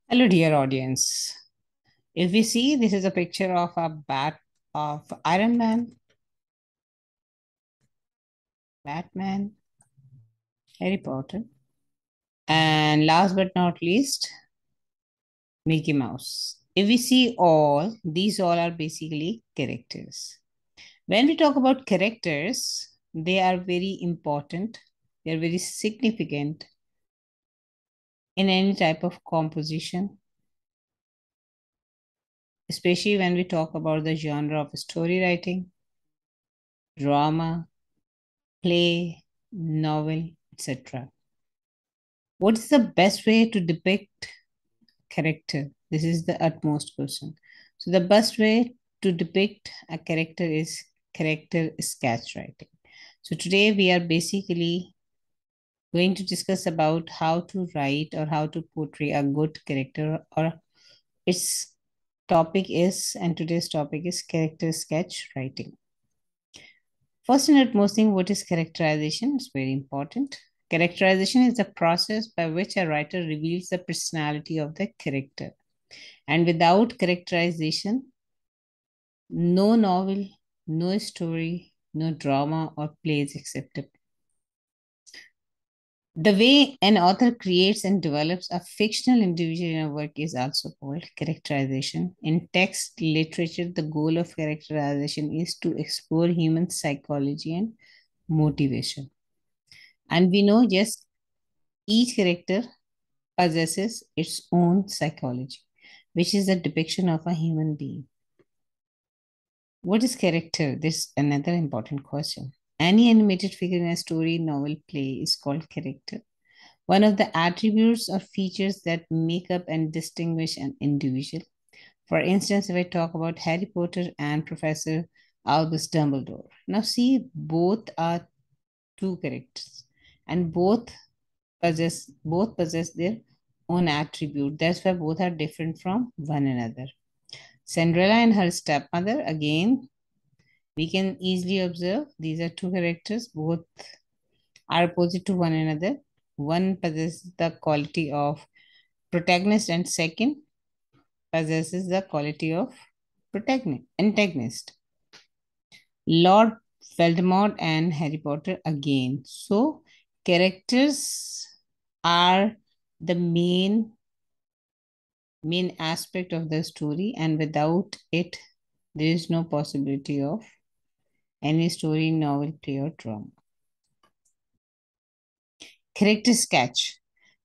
Hello, dear audience. If we see, this is a picture of a bat of Iron Man, Batman, Harry Potter, and last but not least, Mickey Mouse. If we see all, these all are basically characters. When we talk about characters, they are very important, they are very significant in any type of composition, especially when we talk about the genre of story writing, drama, play, novel, etc. What is the best way to depict character? This is the utmost question. So the best way to depict a character is character sketch writing. So today we are basically going to discuss about how to write or how to portray a good character, or its topic is, and today's topic is character sketch writing. First and utmost thing, what is characterization? It's very important. Characterization is the process by which a writer reveals the personality of the character. And without characterization, no novel, no story, no drama or play is acceptable. The way an author creates and develops a fictional individual in a work is also called characterization. In text literature, the goal of characterization is to explore human psychology and motivation. And we know, yes, each character possesses its own psychology, which is the depiction of a human being. What is character? This is another important question. Any animated figure in a story, novel, play is called character. One of the attributes or features that make up and distinguish an individual. For instance, if I talk about Harry Potter and Professor Albus Dumbledore. Now see, both are two characters and both possess their own attribute. That's why both are different from one another. Cinderella and her stepmother, again, we can easily observe these are two characters, both are opposite to one another. One possesses the quality of protagonist, and second possesses the quality of antagonist. Lord Voldemort and Harry Potter again. So characters are the main aspect of the story, and without it, there is no possibility of any story, novel, play, or drama. Character sketch.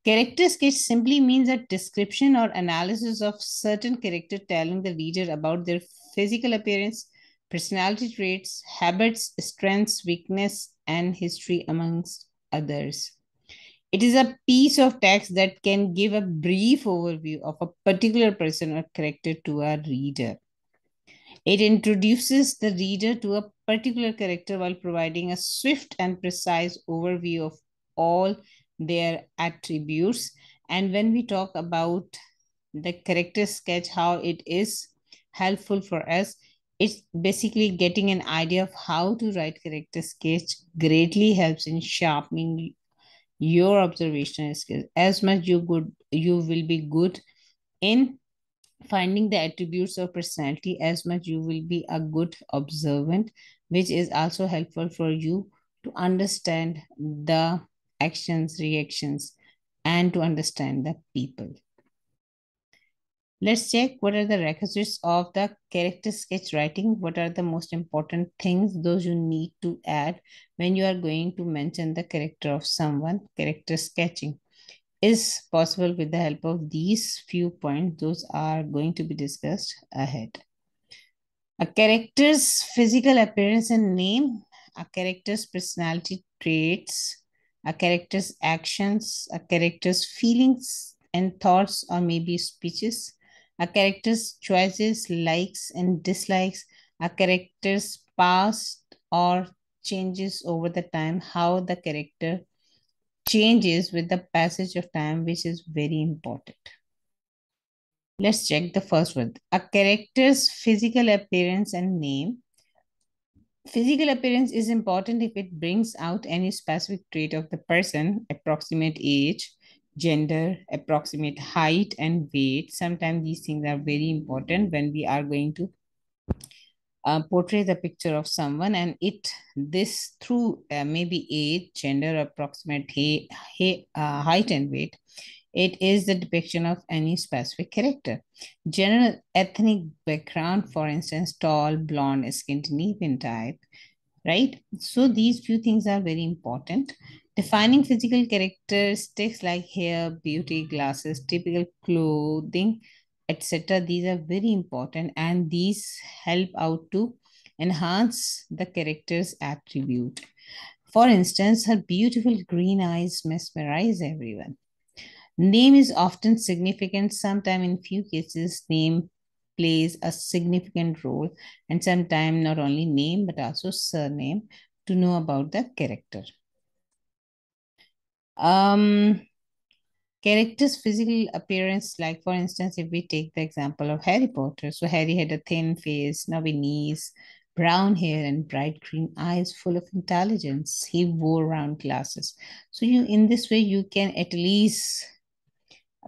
Character sketch simply means a description or analysis of certain character, telling the reader about their physical appearance, personality traits, habits, strengths, weakness, and history, amongst others. It is a piece of text that can give a brief overview of a particular person or character to a reader. It introduces the reader to a particular character while providing a swift and precise overview of all their attributes. And when we talk about the character sketch, how it is helpful for us, it's basically getting an idea of how to write character sketch greatly helps in sharpening your observational skills. As much you will be good in finding the attributes of personality, as much you will be a good observant, which is also helpful for you to understand the actions, reactions, and to understand the people. Let's check what are the requisites of the character sketch writing. What are the most important things those you need to add when you are going to mention the character of someone? Character sketching is possible with the help of these few points. Those are going to be discussed ahead. A character's physical appearance and name, a character's personality traits, a character's actions, a character's feelings and thoughts or maybe speeches, a character's choices, likes and dislikes, a character's past or changes over the time, how the character changes with the passage of time, which is very important. Let's check the first one. A character's physical appearance and name. Physical appearance is important if it brings out any specific trait of the person, approximate age, gender, approximate height, and weight. Sometimes these things are very important when we are going to portray the picture of someone, and this through maybe age, gender, approximate height, and weight. It is the depiction of any specific character. General ethnic background, for instance, tall, blonde, Scandinavian type, right? So these few things are very important. Defining physical characteristics like hair, beauty, glasses, typical clothing, etc. These are very important, and these help out to enhance the character's attribute. For instance, her beautiful green eyes mesmerize everyone. Name is often significant. Sometimes, in few cases, name plays a significant role, and sometimes not only name but also surname to know about the character. Um, Character's physical appearance, like for instance, if we take the example of Harry Potter, so Harry had a thin face, knobby knees, brown hair, and bright green eyes full of intelligence. He wore round glasses. So you, in this way, you can at least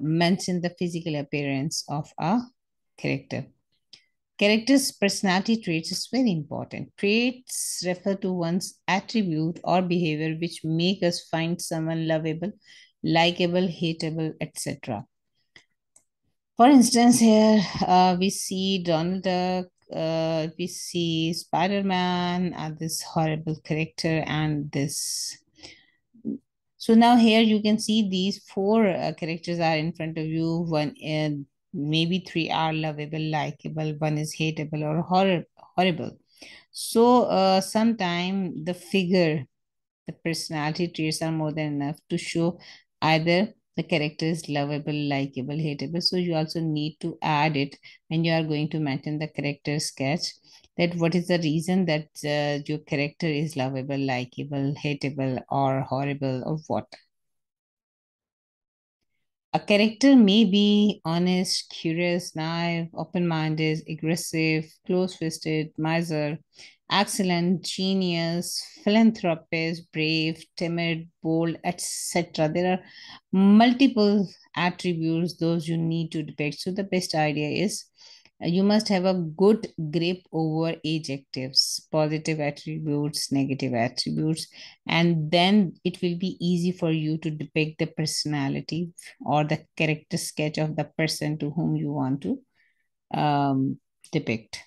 mention the physical appearance of a character. Character's personality traits is very important. Traits refer to one's attribute or behavior which make us find someone lovable, likable, hateable, etc. For instance, here we see Donald Duck, we see Spider-Man, this horrible character, and this. So now here you can see these four characters are in front of you. One, maybe three are lovable, likable. One is hateable or horrible. So sometime the personality traits are more than enough to show either the character is lovable, likable, hateable. So you also need to add it when you are going to mention the character sketch, that what is the reason that your character is lovable, likable, hateable, or horrible, or what. A character may be honest, curious, naive, open minded, aggressive, close fisted, miser, excellent, genius, philanthropist, brave, timid, bold, etc. There are multiple attributes those you need to depict. So, the best idea is you must have a good grip over adjectives, positive attributes, negative attributes, and then it will be easy for you to depict the personality or the character sketch of the person to whom you want to depict.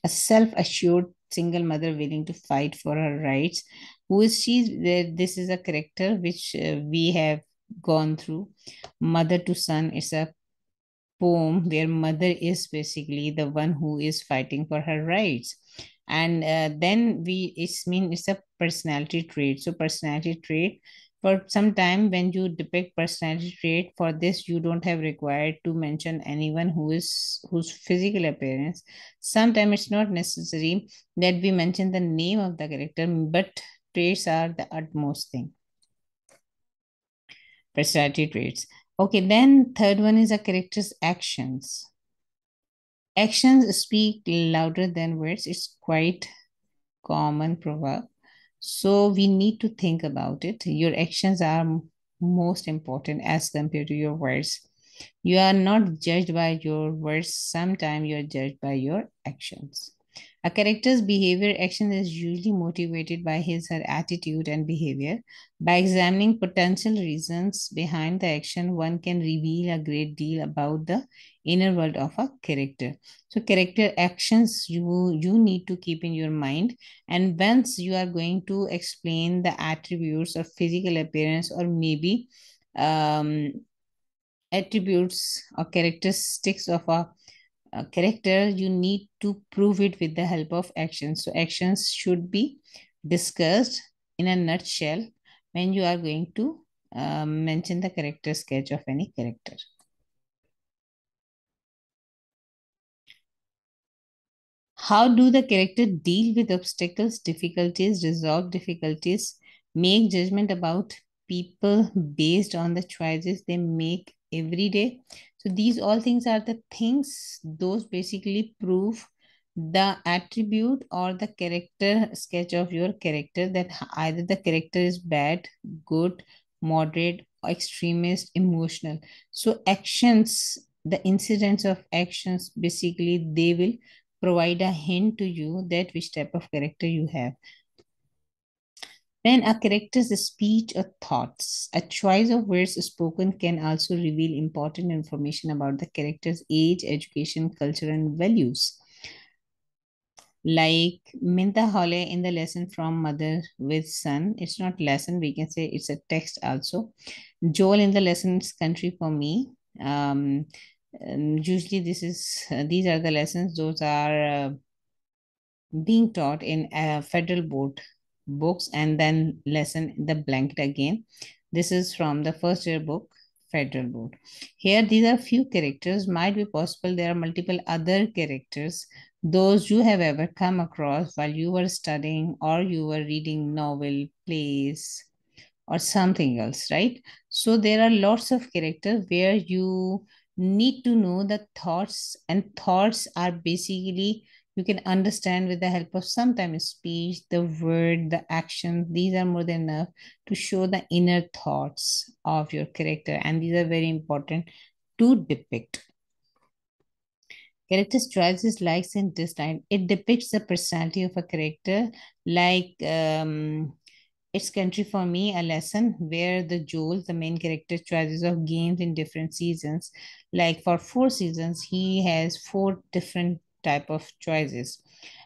A self-assured single mother willing to fight for her rights. Who is she? This is a character which we have gone through. Mother to son is a poem where mother is basically the one who is fighting for her rights, and then it's a personality trait. So personality trait, for some time when you depict personality trait, for this you don't have required to mention anyone whose physical appearance. Sometimes it's not necessary that we mention the name of the character, but traits are the utmost thing. Personality traits. Okay, then third one is a character's actions. Actions speak louder than words. It's quite common proverb. So we need to think about it. Your actions are most important as compared to your words. You are not judged by your words. Sometimes you are judged by your actions. A character's behavior action is usually motivated by his or her attitude and behavior. By examining potential reasons behind the action, one can reveal a great deal about the inner world of a character. So character actions you need to keep in your mind, and once you are going to explain the attributes of physical appearance or maybe um, attributes or characteristics of a character, you need to prove it with the help of actions. So actions should be discussed in a nutshell when you are going to mention the character sketch of any character. How do the character deal with obstacles, difficulties, resolve difficulties, make judgment about people based on the choices they make every day? So these all things are the things, those basically prove the attribute or the character sketch of your character, that either the character is bad, good, moderate, extremist, emotional. So actions, the incidents of actions, basically they will provide a hint to you that which type of character you have. Then a character's speech or thoughts. A choice of words spoken can also reveal important information about the character's age, education, culture, and values. Like Minta Hole in the lesson from Mother with Son. It's not lesson, we can say it's a text also. Joel in the lessons Country for Me. Um, Usually these are the lessons. Those are being taught in federal board books, and then lesson the blanket again. This is from the first year book, federal board. Here these are few characters. Might be possible there are multiple other characters those you have ever come across while you were studying or you were reading novel, plays, or something else, right? So there are lots of characters where you need to know the thoughts, and thoughts are basically you can understand with the help of sometimes speech, the word, the action. These are more than enough to show the inner thoughts of your character, and these are very important to depict. Character's choices, likes, and dislikes. It depicts the personality of a character, like it's Country for Me, a lesson where the Joel, the main character, choices of games in different seasons. Like for 4 seasons, he has 4 different type of choices.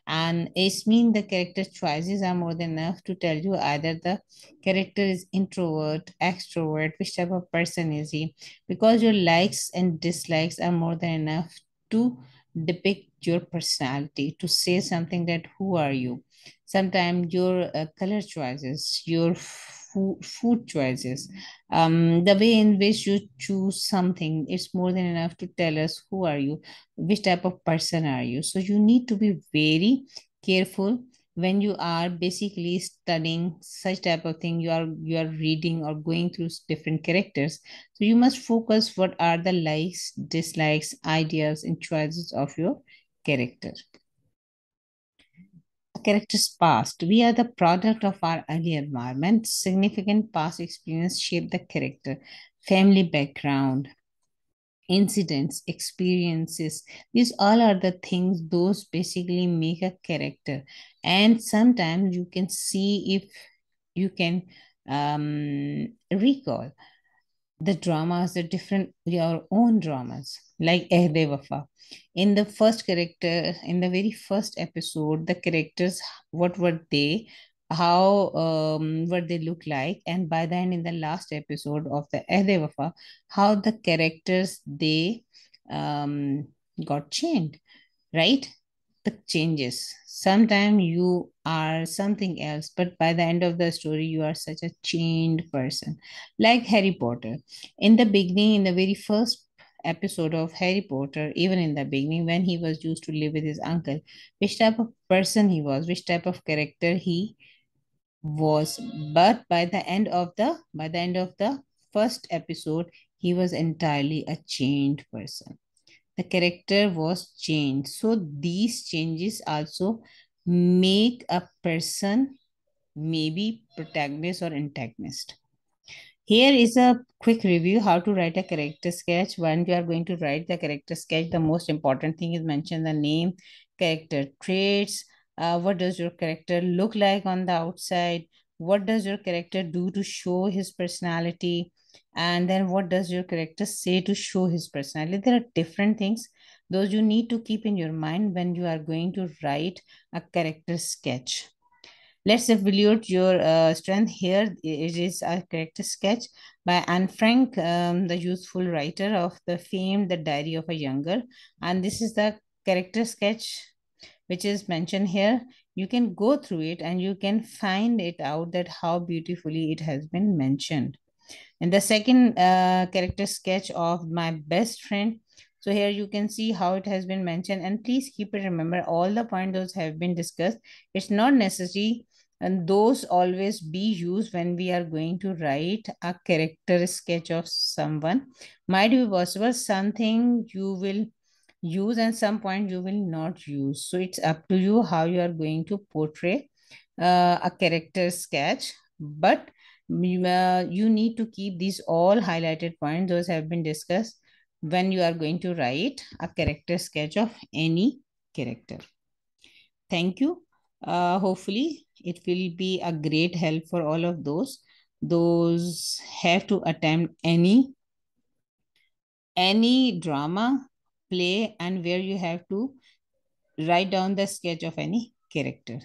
And it's mean the character choices are more than enough to tell you either the character is introvert, extrovert, which type of person is he. Because your likes and dislikes are more than enough to depict your personality, to say something that who are you. Sometimes your color choices, your food choices, the way in which you choose something, it's more than enough to tell us who are you, which type of person are you. So you need to be very careful when you are basically studying such type of thing. You are reading or going through different characters, so you must focus what are the likes, dislikes, ideas, and choices of your character. A character's past. We are the product of our early environment. Significant past experience shape the character. Family background, incidents, experiences. These all are the things those basically make a character. And sometimes you can see if you can recall the dramas, the different your own dramas, like Ehde Wafa. In the first character, in the very first episode, the characters, what were they? How what they look like, and by then in the last episode of the Ehde Wafa, how the characters they um, got changed, right? The changes. Sometimes you are something else, but by the end of the story, you are such a changed person. Like Harry Potter. In the beginning, in the very first episode of Harry Potter, even in the beginning, when he was used to live with his uncle, which type of person he was, which type of character he was. But by the end of the first episode, he was entirely a changed person. The character was changed. So these changes also make a person maybe protagonist or antagonist. Here is a quick review how to write a character sketch. When you are going to write the character sketch, the most important thing is mention the name, character traits, what does your character look like on the outside, what does your character do to show his personality, and then what does your character say to show his personality. There are different things those you need to keep in your mind when you are going to write a character sketch. Let's evaluate your strength here. It is a character sketch by Anne Frank, the youthful writer of the famed The Diary of a Younger. And this is the character sketch which is mentioned here. You can go through it and you can find it out that how beautifully it has been mentioned. And the second character sketch of my best friend. So here you can see how it has been mentioned, and please keep it, remember all the pointers have been discussed. It's not necessary and those always be used when we are going to write a character sketch of someone. Might be possible something you will use and some point you will not use. So it's up to you how you are going to portray a character sketch. But You need to keep these all highlighted points. Those have been discussed when you are going to write a character sketch of any character. Thank you. Hopefully, it will be a great help for all of those. Those have to attempt any drama, play, and where you have to write down the sketch of any character.